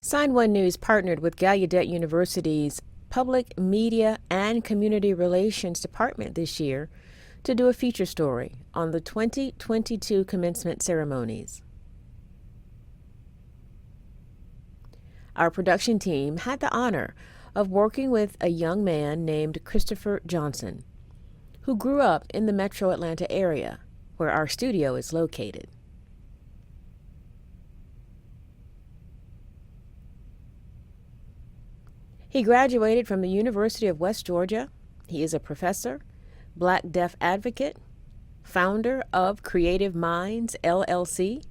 Sign1News partnered with Gallaudet University's Public Media and Community Relations Department this year to do a feature story on the 2022 commencement ceremonies. Our production team had the honor of working with a young man named Christopher Johnson, who grew up in the metro Atlanta area, where our studio is located. He graduated from the University of West Georgia. He is a professor, Black Deaf advocate, founder of Creative Minds, LLC.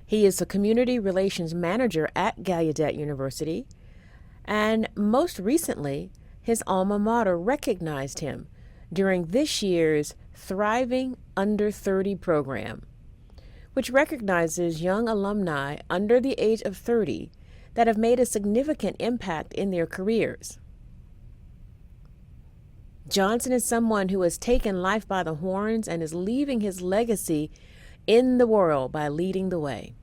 He is a community relations manager at Gallaudet University, and most recently, his alma mater recognized him during this year's Thriving Under 30 program, which recognizes young alumni under the age of 30 that have made a significant impact in their careers. Johnson is someone who has taken life by the horns and is leaving his legacy in the world by leading the way.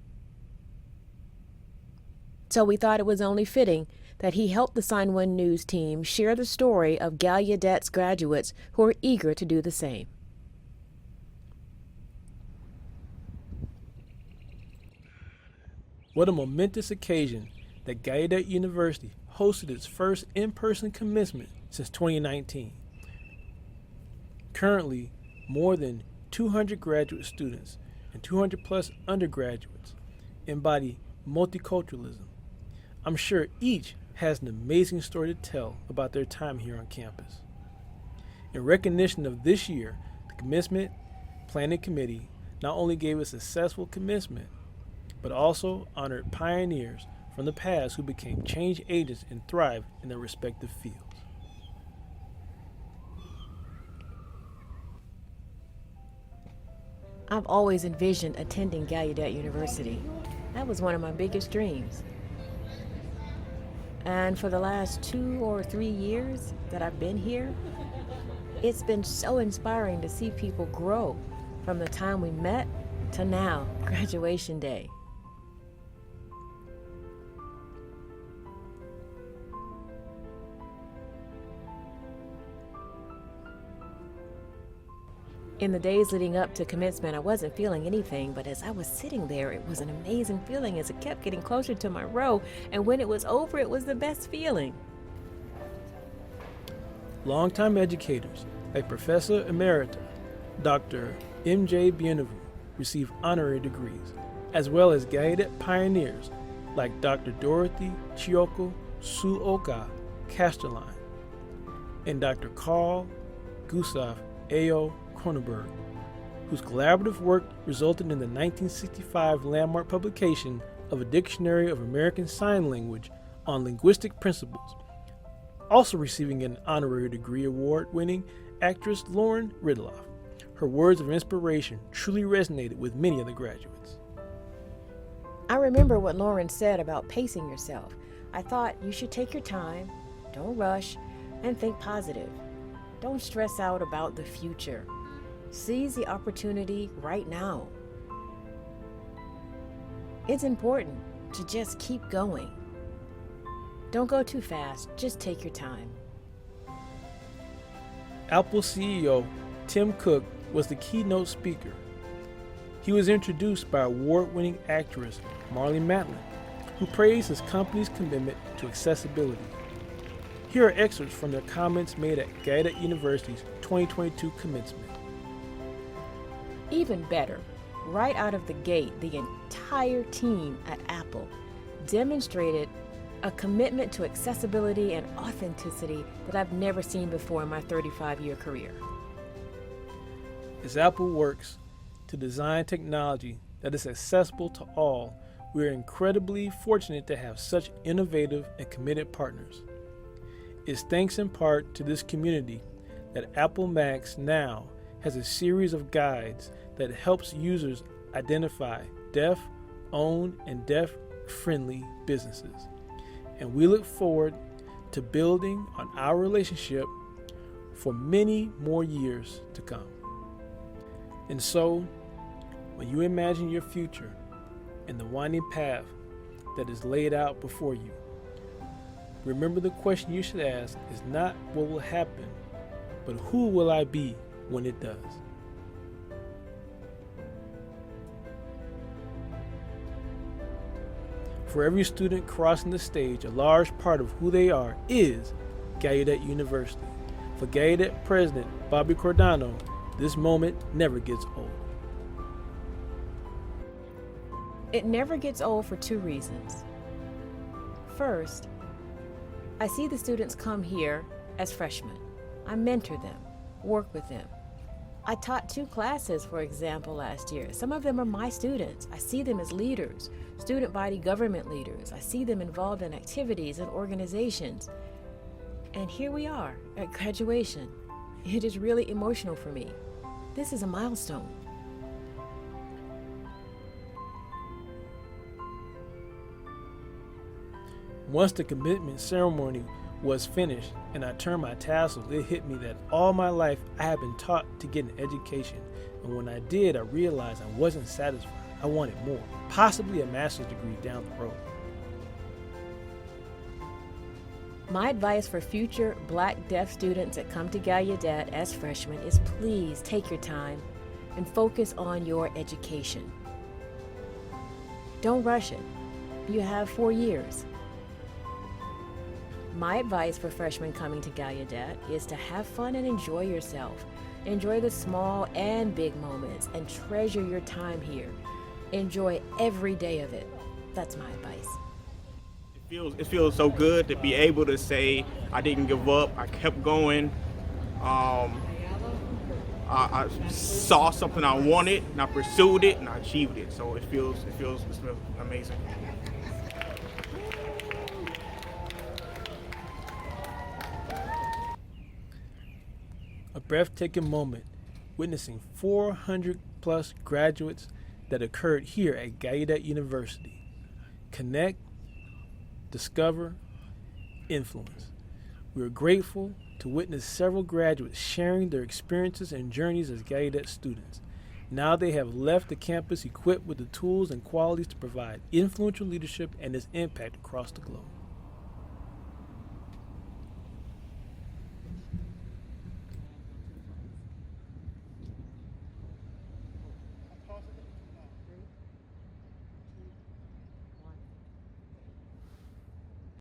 So we thought it was only fitting that he helped the Sign1News team share the story of Gallaudet's graduates who are eager to do the same. What a momentous occasion that Gallaudet University hosted its first in-person commencement since 2019. Currently, more than 200 graduate students and 200 plus undergraduates embody multiculturalism. I'm sure each has an amazing story to tell about their time here on campus. In recognition of this year, the Commencement Planning Committee not only gave a successful commencement, but also honored pioneers from the past who became change agents and thrived in their respective fields. I've always envisioned attending Gallaudet University. That was one of my biggest dreams. And for the last 2 or 3 years that I've been here, it's been so inspiring to see people grow from the time we met to now, graduation day. In the days leading up to commencement, I wasn't feeling anything, but as I was sitting there, it was an amazing feeling as it kept getting closer to my row, and when it was over, it was the best feeling. Longtime educators like Professor Emerita Dr. M.J. Bienavu receive honorary degrees, as well as Gallaudet pioneers like Dr. Dorothy Chioko Suoka Castelline and Dr. Carl Gustav A.O. Kronenberg, whose collaborative work resulted in the 1965 landmark publication of a Dictionary of American Sign Language on linguistic principles. Also receiving an honorary degree award-winning actress Lauren Ridloff. Her words of inspiration truly resonated with many of the graduates. I remember what Lauren said about pacing yourself. I thought you should take your time, don't rush, and think positive. Don't stress out about the future. Seize the opportunity right now. It's important to just keep going. Don't go too fast, just take your time. Apple CEO Tim Cook was the keynote speaker. He was introduced by award-winning actress Marlee Matlin, who praised his company's commitment to accessibility. Here are excerpts from their comments made at Gallaudet University's 2022 commencement. Even better, right out of the gate, the entire team at Apple demonstrated a commitment to accessibility and authenticity that I've never seen before in my 35-year career. As Apple works to design technology that is accessible to all, we are incredibly fortunate to have such innovative and committed partners. It's thanks in part to this community that Apple Macs now has a series of guides that helps users identify deaf-owned and deaf-friendly businesses. And we look forward to building on our relationship for many more years to come. And so, when you imagine your future and the winding path that is laid out before you. Remember, the question you should ask is not what will happen, but who will I be when it does? For every student crossing the stage, a large part of who they are is Gallaudet University. For Gallaudet President Bobby Cordano, this moment never gets old. It never gets old for two reasons. First, I see the students come here as freshmen. I mentor them, work with them. I taught 2 classes, for example, last year. Some of them are my students. I see them as leaders, student body government leaders. I see them involved in activities and organizations. And here we are at graduation. It is really emotional for me. This is a milestone. Once the commitment ceremony was finished and I turned my tassels, it hit me that all my life I had been taught to get an education. And when I did, I realized I wasn't satisfied. I wanted more, possibly a master's degree down the road. My advice for future Black deaf students that come to Gallaudet as freshmen is please take your time and focus on your education. Don't rush it. You have 4 years. My advice for freshmen coming to Gallaudet is to have fun and enjoy yourself. Enjoy the small and big moments and treasure your time here. Enjoy every day of it. That's my advice. It feels so good to be able to say I didn't give up. I kept going. I saw something I wanted and I pursued it and I achieved it. So it feels amazing. A breathtaking moment, witnessing 400 plus graduates that occurred here at Gallaudet University. Connect, discover, influence. We are grateful to witness several graduates sharing their experiences and journeys as Gallaudet students. Now they have left the campus equipped with the tools and qualities to provide influential leadership and its impact across the globe.